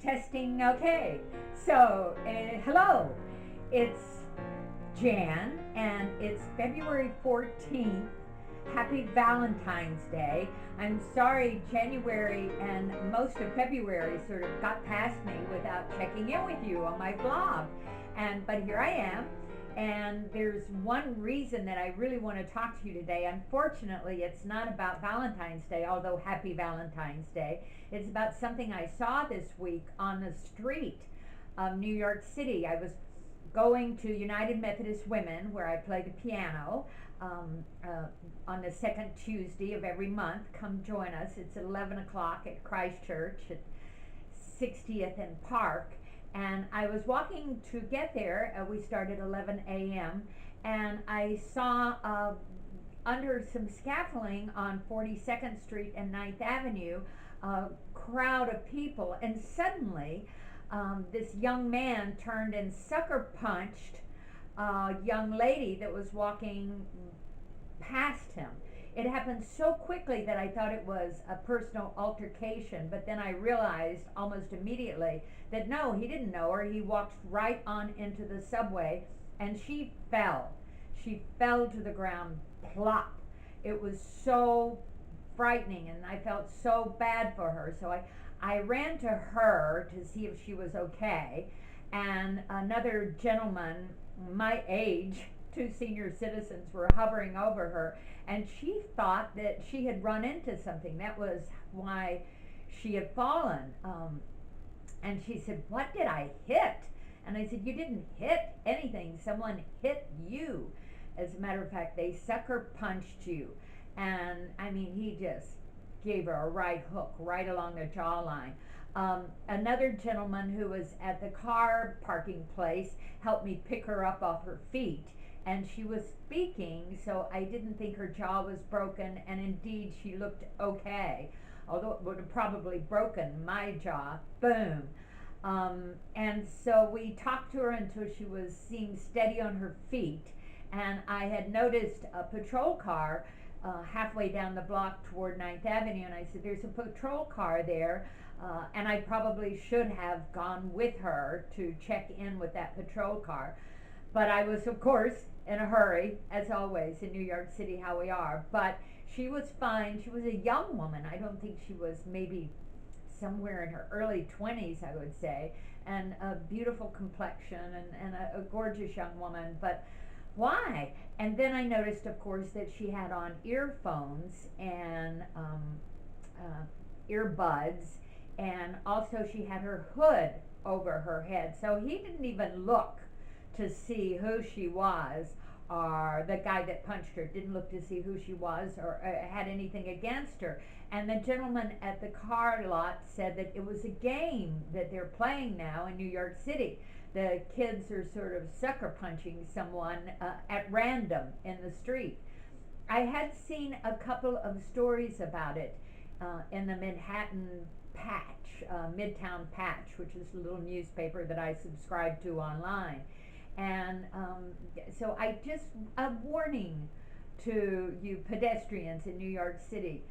Testing, okay. So, hello. It's Jan, and it's February 14th. Happy Valentine's Day. I'm sorry January and most of February sort of got past me without checking in with you on my blog. But here I am. And there's one reason that I really want to talk to you today. Unfortunately, it's not about Valentine's Day, although happy Valentine's Day. It's about something I saw this week on the street of New York City. I was going to United Methodist Women, where I play the piano, on the second Tuesday of every month. Come join us. It's 11 o'clock at Christ Church at 60th and Park. And I was walking to get there. We started 11 a.m. And I saw under some scaffolding on 42nd Street and 9th Avenue a crowd of people. And suddenly, this young man turned and sucker punched a young lady that was walking past him. It happened so quickly that I thought it was a personal altercation, but then I realized almost immediately that no, he didn't know her. He walked right on into the subway and she fell. She fell to the ground, plop. It was so frightening and I felt so bad for her. So I ran to her to see if she was okay, and another gentleman my age, two senior citizens, were hovering over her, and she thought that she had run into something. That was why she had fallen. And she said, "What did I hit?" And I said, "You didn't hit anything. Someone hit you. As a matter of fact, they sucker punched you." And I mean, he just gave her a right hook right along the jawline. Another gentleman who was at the car parking place helped me pick her up off her feet. And she was speaking, so I didn't think her jaw was broken, and indeed she looked okay, although it would have probably broken my jaw. Boom. And so we talked to her until she seemed steady on her feet. And I had noticed a patrol car halfway down the block toward 9th Avenue, and I said, "There's a patrol car there," and I probably should have gone with her to check in with that patrol car. But I was, of course, in a hurry, as always, in New York City, how we are. But she was fine. She was a young woman. I don't think she was, maybe somewhere in her early 20s, I would say, and a beautiful complexion and a gorgeous young woman. But why? And then I noticed, of course, that she had on earphones and earbuds, and also she had her hood over her head. So he didn't even look to see who she was, or the guy that punched her didn't look to see who she was or had anything against her. And the gentleman at the car lot said that it was a game that they're playing now in New York City. The kids are sort of sucker punching someone at random in the street. I had seen a couple of stories about it in the Manhattan Patch, Midtown Patch, which is a little newspaper that I subscribe to online. And so a warning to you pedestrians in New York City.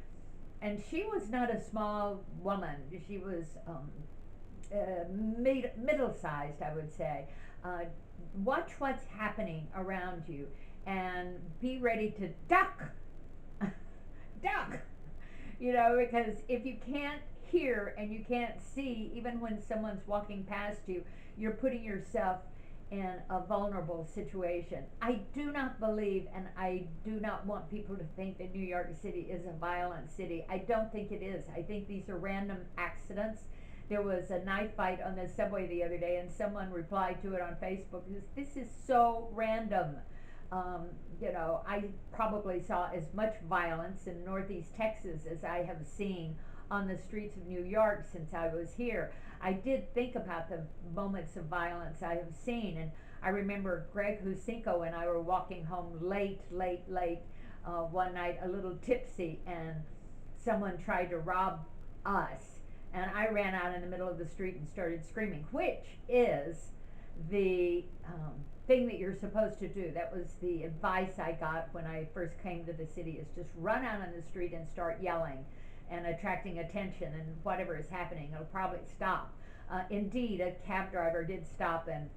And she was not a small woman. She was middle-sized, I would say. Watch what's happening around you and be ready to duck. Duck! Because if you can't hear and you can't see, even when someone's walking past you, you're putting yourself in a vulnerable situation. I do not believe, and I do not want people to think that New York City is a violent city. I don't think it is. I think these are random accidents. There was a knife fight on the subway the other day, and someone replied to it on Facebook. This is so random. I probably saw as much violence in Northeast Texas as I have seen on the streets of New York since I was here. I did think about the moments of violence I have seen, and I remember Greg Husinko and I were walking home late one night, a little tipsy, and someone tried to rob us, and I ran out in the middle of the street and started screaming, which is the thing that you're supposed to do. That was the advice I got when I first came to the city, is just run out on the street and start yelling and attracting attention, and whatever is happening, it'll probably stop. Indeed, a cab driver did stop and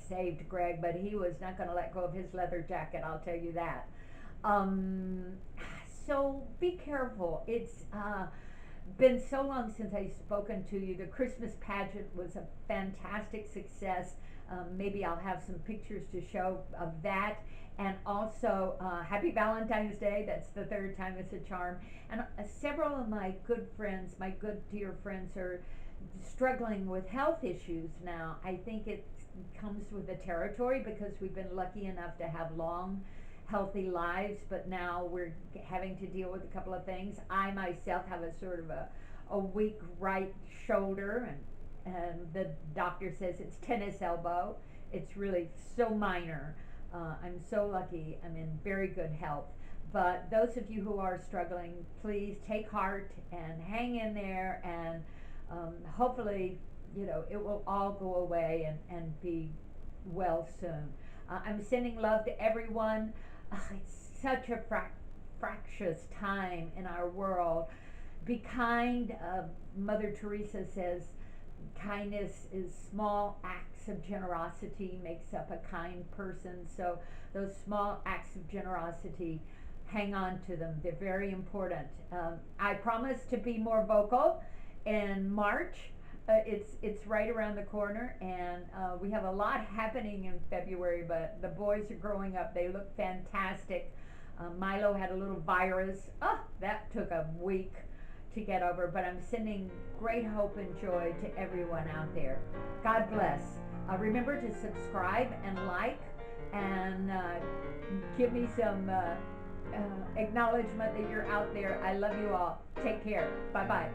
saved Greg, but he was not going to let go of his leather jacket, I'll tell you that. Um, so be careful. It's been so long since I've spoken to you. The Christmas pageant was a fantastic success. Maybe I'll have some pictures to show of that. And also, Happy Valentine's Day. That's the third time it's a charm. And several of my good friends, my good dear friends, are struggling with health issues now. I think it comes with the territory because we've been lucky enough to have long, healthy lives, but now we're having to deal with a couple of things. I myself have a sort of a weak right shoulder, and the doctor says it's tennis elbow. It's really so minor. I'm so lucky. I'm in very good health. But those of you who are struggling, please take heart and hang in there, and hopefully, it will all go away and be well soon. I'm sending love to everyone. It's such a fractious time in our world. Be kind. Mother Teresa says kindness is small acts of generosity makes up a kind person. So those small acts of generosity, hang on to them. They're very important. I promise to be more vocal in March. It's right around the corner, and we have a lot happening in February. But the boys are growing up; they look fantastic. Milo had a little virus. Oh, that took a week to get over. But I'm sending great hope and joy to everyone out there. God bless. Remember to subscribe and like, and give me some acknowledgement that you're out there. I love you all. Take care. Bye bye.